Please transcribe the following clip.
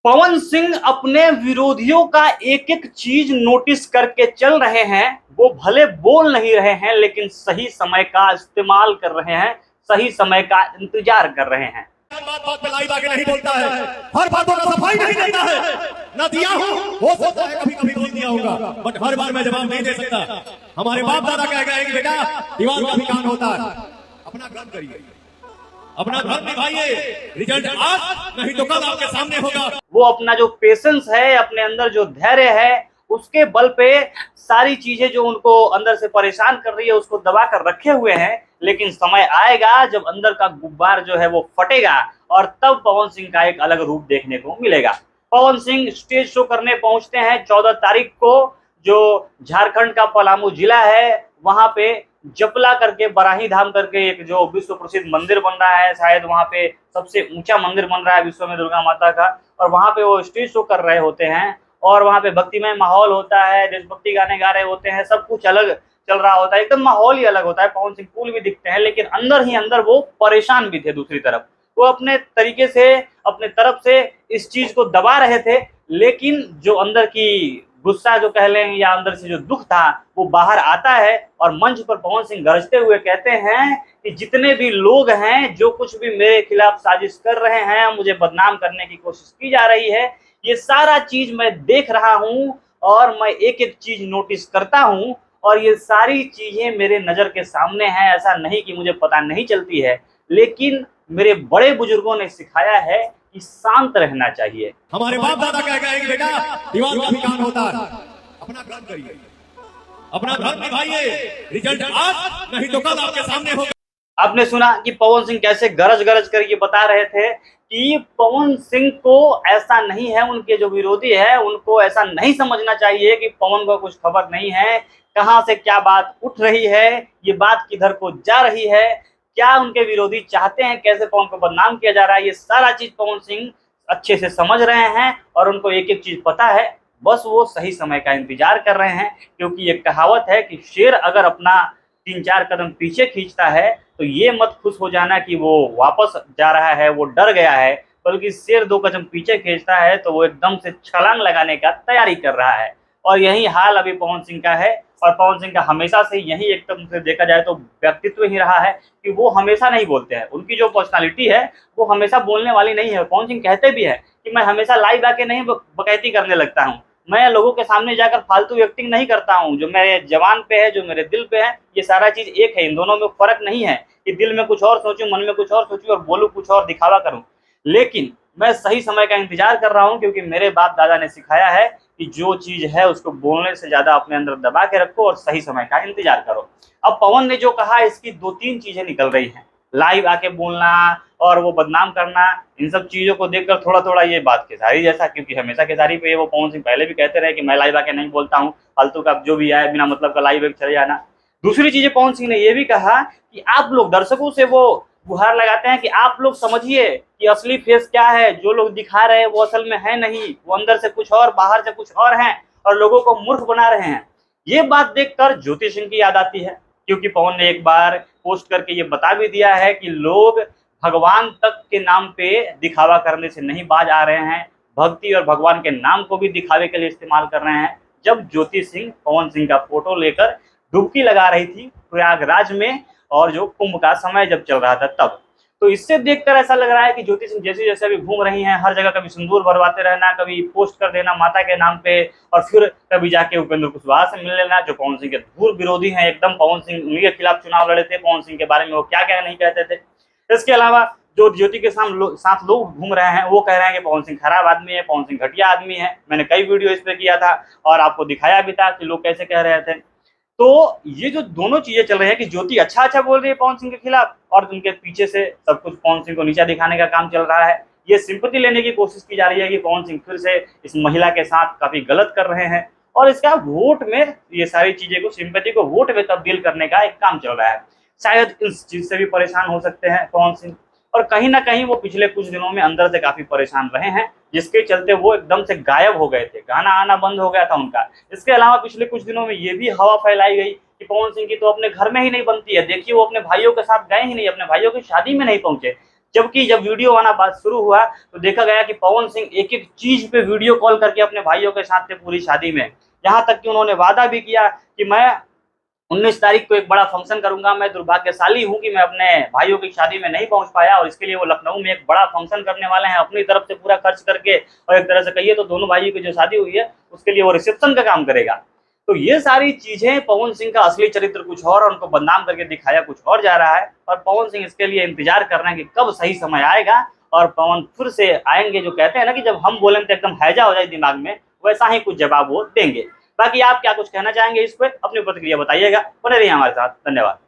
पवन सिंह अपने विरोधियों का एक एक चीज नोटिस करके चल रहे हैं। वो भले बोल नहीं रहे हैं लेकिन सही समय का इस्तेमाल कर रहे हैं, सही समय का इंतजार कर रहे हैं। बात बात पे लाइव आके नहीं बोलता है, हर बातों का सफाई नहीं देता है। ना दिया हो सकता है कभी कभी बोल दिया होगा, बट हर बार मैं जवाब नहीं दे सकता। हमारे बाप दादा कह गए कि बेटा दीवार का भी कान होता है। अपना काम करिए, अपना धर्म निभाइए, रिजल्ट आज नहीं तो कल आपके सामने होगा। वो अपना जो पेशेंस है, अपने अंदर जो धैर्य है, उसके बल पे सारी चीजें जो उनको अंदर से परेशान कर रही है उसको दबा कर रखे हुए हैं। लेकिन समय आएगा जब अंदर का गुब्बार जो है वो फटेगा और तब पवन सिंह का एक अलग रूप देखने को मिलेगा। पवन सिंह स्टेज शो करने पहुंचते हैं 14 तारीख को, जो झारखंड का पलामू जिला है, वहां पे जपला करके बराही धाम करके एक जो विश्व प्रसिद्ध मंदिर बन रहा है, शायद वहां पे सबसे ऊंचा मंदिर बन रहा है विश्व में दुर्गा माता का, और वहां पे वो स्टेज शो कर रहे होते हैं और वहां पे भक्तिमय माहौल होता है, देशभक्ति गाने गा रहे होते हैं, सब कुछ अलग चल रहा होता है, एकदम माहौल ही अलग होता है। पवन सिंह कूल भी दिखते हैं लेकिन अंदर ही अंदर वो परेशान भी थे। दूसरी तरफ वो अपने तरीके से, अपने तरफ से इस चीज को दबा रहे थे, लेकिन जो अंदर की गुस्सा जो कह लें या अंदर से जो दुख था वो बाहर आता है और मंच पर पवन सिंह गरजते हुए कहते हैं कि जितने भी लोग हैं, जो कुछ भी मेरे खिलाफ साजिश कर रहे हैं, मुझे बदनाम करने की कोशिश की जा रही है, ये सारा चीज मैं देख रहा हूं और मैं एक एक चीज नोटिस करता हूं और ये सारी चीजें मेरे नजर के सामने हैं। ऐसा नहीं कि मुझे पता नहीं चलती है, लेकिन मेरे बड़े बुजुर्गों ने सिखाया है कि शांत रहना चाहिए। हमारे बाप दादा कह गए कि बेटा दीवार का भी कान होता है। अपना काम करिए, अपना धर्म निभाइए, रिजल्ट आज नहीं तो कल आपके सामने होगा। आपने सुना कि पवन सिंह कैसे गरज गरज कर ये बता रहे थे कि पवन सिंह को ऐसा नहीं है, उनके जो विरोधी है उनको ऐसा नहीं समझना चाहिए कि पवन को कुछ खबर नहीं है, कहां से क्या बात उठ रही है, ये बात किधर को जा रही है, क्या उनके विरोधी चाहते हैं, कैसे पवन को बदनाम किया जा रहा है, ये सारा चीज पवन सिंह अच्छे से समझ रहे हैं और उनको एक एक चीज पता है। बस वो सही समय का इंतजार कर रहे हैं, क्योंकि एक कहावत है कि शेर अगर अपना 3-4 कदम पीछे खींचता है तो ये मत खुश हो जाना कि वो वापस जा रहा है, वो डर गया है, बल्कि शेर 2 कदम पीछे खींचता है तो वो एकदम से छलांग लगाने का तैयारी कर रहा है। और यही हाल अभी पवन सिंह का है। और पवन सिंह का हमेशा से यही एकदम से देखा जाए तो व्यक्तित्व ही रहा है कि वो हमेशा नहीं बोलते हैं। उनकी जो पर्सनालिटी है वो हमेशा बोलने वाली नहीं है। पवन सिंह कहते भी है कि मैं हमेशा लाइव आके नहीं बकैती करने लगता हूँ, मैं लोगों के सामने जाकर फालतू एक्टिंग नहीं करता हूँ, जो मेरे जवान पे है, जो मेरे दिल पे है, ये सारा चीज एक है। इन दोनों में फर्क नहीं है कि दिल में कुछ और सोचूं, मन में कुछ और सोचूं और बोलूं कुछ और, दिखावा करूं। लेकिन मैं सही समय का इंतजार कर रहा हूं, क्योंकि मेरे बाप दादा ने सिखाया है कि जो चीज है उसको बोलने से ज्यादा अपने अंदर दबा के रखो और सही समय का इंतजार करो। अब पवन ने जो कहा, इसकी 2-3 चीजें निकल रही हैं। लाइव आके बोलना और वो बदनाम करना, इन सब चीजों को देखकर थोड़ा थोड़ा ये बात खेसारी जैसा, क्योंकि हमेशा खेसारी पे वो पवन सिंह पहले भी कहते रहे कि मैं लाइव आके नहीं बोलता हूँ, फालतू का जो भी आए बिना मतलब का लाइव चले जाना। दूसरी चीजें पवन सिंह ने ये भी कहा कि आप लोग दर्शकों से वो गुहार लगाते हैं कि आप लोग समझिए कि असली फेस क्या है, जो लोग दिखा रहे हैं वो असल में है नहीं, वो अंदर से कुछ और, बाहर से कुछ और हैं और लोगों को मूर्ख बना रहे हैं। ये बात देखकर ज्योति सिंह की याद आती है, क्योंकि पवन ने एक बार पोस्ट करके ये बता भी दिया है कि लोग भगवान तक के नाम पे दिखावा करने से नहीं बाज आ रहे हैं, भक्ति और भगवान के नाम को भी दिखावे के लिए इस्तेमाल कर रहे हैं। जब ज्योति सिंह पवन सिंह का फोटो लेकर डुबकी लगा रही थी प्रयागराज में, और जो कुंभ का समय जब चल रहा था तब, तो इससे देखकर ऐसा लग रहा है कि ज्योति सिंह जैसे जैसे अभी घूम रही हैं, हर जगह कभी सिंदूर भरवाते रहना, कभी पोस्ट कर देना माता के नाम पे, और फिर कभी जाके उपेंद्र कुशवाहा से मिल लेना, जो पवन सिंह के धूल विरोधी हैं एकदम। पवन सिंह उन्हीं के खिलाफ चुनाव लड़े थे, पवन सिंह के बारे में वो क्या क्या नहीं कहते थे। इसके अलावा जो ज्योति के साथ लोग घूम रहे हैं वो कह रहे हैं कि पवन सिंह खराब आदमी है, पवन सिंह घटिया आदमी है। मैंने कई वीडियो इस पर किया था और आपको दिखाया भी था कि लोग कैसे कह रहे थे। तो ये जो दोनों चीजें चल रही है कि ज्योति अच्छा अच्छा बोल रही है पवन सिंह के खिलाफ और उनके पीछे से सब कुछ पवन सिंह को नीचा दिखाने का काम चल रहा है, ये सिंपैथी लेने की कोशिश की जा रही है कि पवन सिंह फिर से इस महिला के साथ काफी गलत कर रहे हैं, और इसका वोट में ये सारी चीजें को, सिंपैथी को वोट में तब्दील करने का एक काम चल रहा है। शायद इस चीज से भी परेशान हो सकते हैं पवन सिंह, और कहीं ना कहीं वो पिछले कुछ दिनों में अंदर से काफी परेशान रहे हैं, जिसके चलते वो एकदम से गायब हो गए थे, गाना आना बंद हो गया था उनका। इसके अलावा पिछले कुछ दिनों में ये भी हवा फैलाई गई कि पवन सिंह की तो अपने घर में ही नहीं बनती है, देखिए वो अपने भाइयों के साथ गए ही नहीं, अपने भाइयों की शादी में नहीं पहुंचे। जबकि जब वीडियो आना बात शुरू हुआ तो देखा गया कि पवन सिंह एक एक चीज पे वीडियो कॉल करके अपने भाइयों के साथ थे पूरी शादी में। यहाँ तक कि उन्होंने वादा भी किया कि मैं 19 तारीख को एक बड़ा फंक्शन करूंगा। मैं दुर्भाग्यशाली हूं कि मैं अपने भाइयों की शादी में नहीं पहुंच पाया, और इसके लिए वो लखनऊ में एक बड़ा फंक्शन करने वाले हैं अपनी तरफ से पूरा खर्च करके, और एक तरह से कहिए तो दोनों भाइयों की जो शादी हुई है उसके लिए वो रिसेप्शन का काम करेगा। तो ये सारी चीजें पवन सिंह का असली चरित्र कुछ और उनको बदनाम करके दिखाया कुछ और जा रहा है, और पवन सिंह इसके लिए इंतजार कर रहे हैं कि कब सही समय आएगा और पवन फिर से आएंगे। जो कहते हैं ना कि जब हम बोलें तो एकदम हैजा हो जाए दिमाग में, वैसा ही कुछ जवाब वो देंगे। बाकी आप क्या कुछ कहना चाहेंगे इस पर, अपनी प्रतिक्रिया बताइएगा। बने रहिए हमारे साथ, धन्यवाद।